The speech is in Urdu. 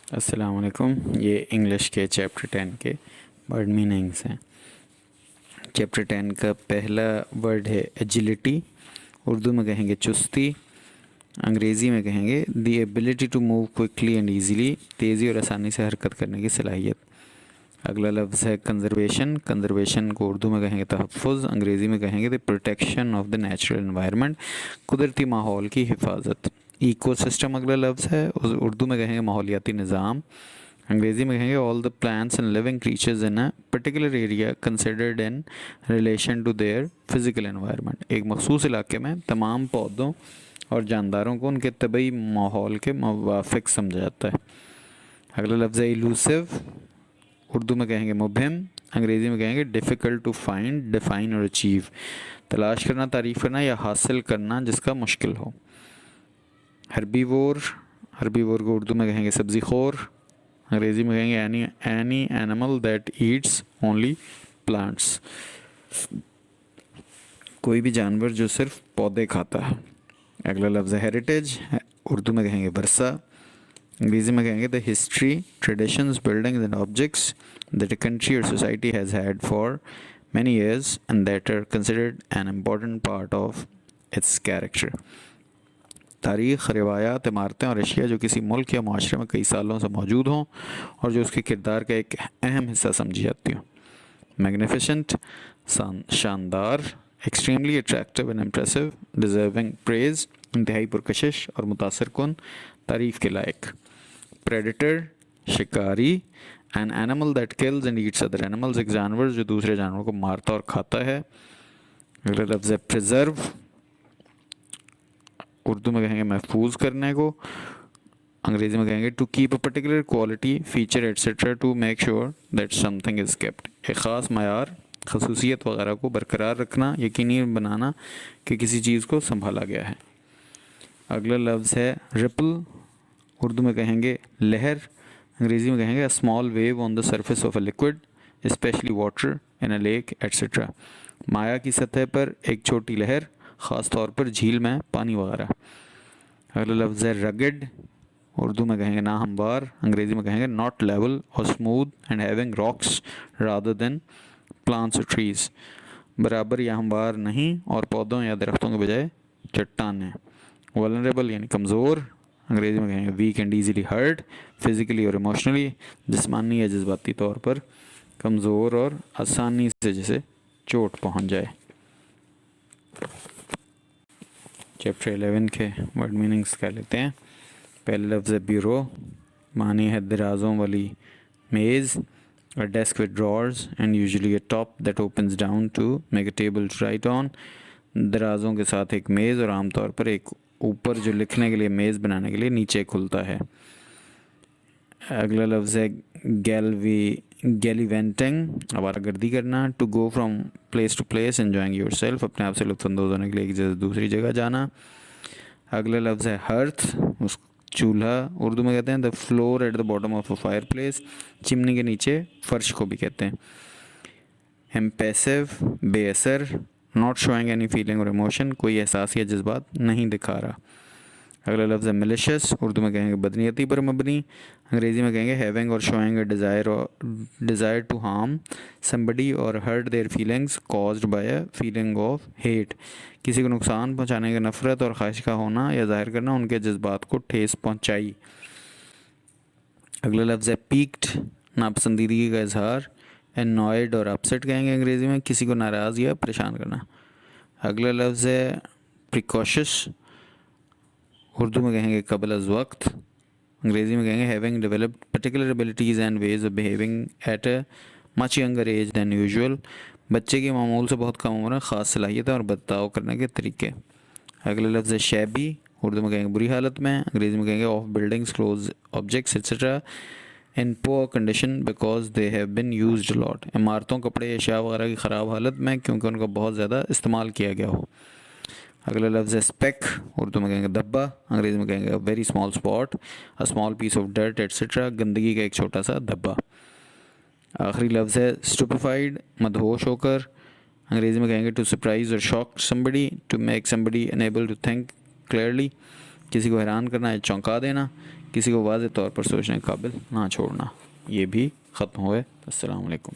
السلام علیکم. یہ انگلش کے چیپٹر 10 کے ورڈ میننگس ہیں. چیپٹر 10 کا پہلا ورڈ ہے ایجیلٹی. اردو میں کہیں گے چستی، انگریزی میں کہیں گے the ability to move quickly and easily, تیزی اور آسانی سے حرکت کرنے کی صلاحیت. اگلا لفظ ہے کنزرویشن. کنزرویشن کو اردو میں کہیں گے تحفظ، انگریزی میں کہیں گے the protection of the natural environment, قدرتی ماحول کی حفاظت. ایکو سسٹم اگلا لفظ ہے، اردو میں کہیں گے ماحولیاتی نظام، انگریزی میں کہیں گے all the plants and living creatures in a particular area considered in relation to their physical environment. ایک مخصوص علاقے میں تمام پودوں اور جانداروں کو ان کے طبعی ماحول کے موافق سمجھا جاتا ہے. اگلا لفظ ہے ایلوسیو. اردو میں کہیں گے مبہم، انگریزی میں کہیں گے ڈیفیکلٹ ٹو فائنڈ، ڈیفائن اور اچیو، تلاش کرنا، تعریف کرنا یا حاصل کرنا جس کا مشکل ہو. ہربیوور. ہربیوور کو اردو میں کہیں گے سبزی خور، انگریزی میں کہیں گے any animal that eats only plants, کوئی بھی جانور جو صرف پودے کھاتا ہے. اگلا لفظ ہے ہیریٹیج. اردو میں کہیں گے ورثہ، انگریزی میں کہیں گے the history, traditions, buildings and objects that a country اور society has had for many years and that are considered an important part of its character. تاریخ، روایات، عمارتیں اور اشیاء جو کسی ملک یا معاشرے میں کئی سالوں سے موجود ہوں اور جو اس کے کردار کا ایک اہم حصہ سمجھی جاتی ہوں. میگنیفیسنٹ، شاندار، extremely attractive and impressive, deserving praise, انتہائی پرکشش اور متاثر کن، تعریف کے لائق. پریڈیٹر، شکاری، an animal that kills and eats other animals, ایک جانور جو دوسرے جانوروں کو مارتا اور کھاتا ہے. اگلا لفظ ہے پریزرو. اردو میں کہیں گے محفوظ کرنے کو، انگریزی میں کہیں گے to keep a particular quality, feature etcetera to make sure that something is kept, ایک خاص معیار، خصوصیت وغیرہ کو برقرار رکھنا، یقینی بنانا کہ کسی چیز کو سنبھالا گیا ہے. اگلا لفظ ہے رپل. اردو میں کہیں گے لہر، انگریزی میں کہیں گے small wave on the surface of a liquid especially water in a lake etcetera, مائع کی سطح پر ایک چھوٹی لہر، خاص طور پر جھیل میں پانی وغیرہ. اگلا لفظ ہے رگڈ. اردو میں کہیں گے ناہموار، انگریزی میں کہیں گے ناٹ لیول اور smooth and having rocks rather than plants اور ٹریز، برابر یا ہموار نہیں اور پودوں یا درختوں کے بجائے چٹانیں. ولنریبل یعنی کمزور، انگریزی میں کہیں گے weak and easily hurt physically اور ایموشنلی، جسمانی یا جذباتی طور پر کمزور اور آسانی سے جسے چوٹ پہنچ جائے. چیپٹر 11 کے ورڈ میننگس کر لیتے ہیں. پہلے لفظ ہے بیورو، معنی ہے درازوں والی میز، a desk with drawers and usually a top that opens down to make a table to write on. درازوں کے ساتھ ایک میز اور عام طور پر ایک اوپر جو لکھنے کے لیے میز بنانے کے لیے نیچے کھلتا ہے. اگلا لفظ ہے گیلیونٹنگ، آوارہ گردی کرنا، to go from place to place enjoying yourself, اپنے آپ سے لطف اندوز ہونے کے لیے ایک جگہ سے دوسری جگہ جانا. اگلا لفظ ہے ہرتھ، اس چولہا، اردو میں کہتے ہیں the floor at the bottom of a fireplace, چمنی کے نیچے فرش کو بھی کہتے ہیں. امپیسو، بے اثر، ناٹ شوئنگ اینی فیلنگ اور ایموشن، کوئی احساس یا جذبات نہیں دکھا رہا. اگلا لفظ ہے ملیشس، اردو میں کہیں گے بدنیتی پر مبنی، انگریزی میں کہیں گے ہیونگ اور showing a desire to harm somebody اور hurt their feelings caused by a feeling of hate، کسی کو نقصان پہنچانے کا نفرت اور خواہش کا ہونا یا ظاہر کرنا ان کے جذبات کو ٹھیس پہنچائی. اگلا لفظ ہے پیکڈ، ناپسندیدگی کا اظہار، annoyed اور upset کہیں گے انگریزی میں، کسی کو ناراض یا پریشان کرنا. اگلا لفظ ہے precocious، اردو میں کہیں گے قبل از وقت، انگریزی میں کہیں گے having developed particular abilities and ways of behaving at a much younger age than usual، بچے کی معمول سے بہت کم عمر میں خاص صلاحیتیں اور برتاؤ کرنے کے طریقے. اگلا لفظ ہے شیبی، اردو میں کہیں گے بری حالت میں، انگریزی میں کہیں گے of buildings clothes objects etcetera in poor condition because they have been used lot, عمارتوں، کپڑے، اشیاء وغیرہ کی خراب حالت میں کیونکہ ان کا بہت زیادہ استعمال کیا گیا ہو. اگلا لفظ ہے اسپیک، اردو میں کہیں گے دھبا، انگریزی میں کہیں گے very small spot, a small piece of dirt etcetera, گندگی کا ایک چھوٹا سا دھبا. آخری لفظ ہے اسٹوپیفائڈ، مدہوش ہو کر، انگریزی میں کہیں گے ٹو سرپرائز اور shock somebody، to make somebody unable to think clearly، کسی کو حیران کرنا ہے چونکا دینا، کسی کو واضح طور پر سوچنے کے قابل نہ چھوڑنا، یہ بھی ختم ہوئے۔ السلام علیکم۔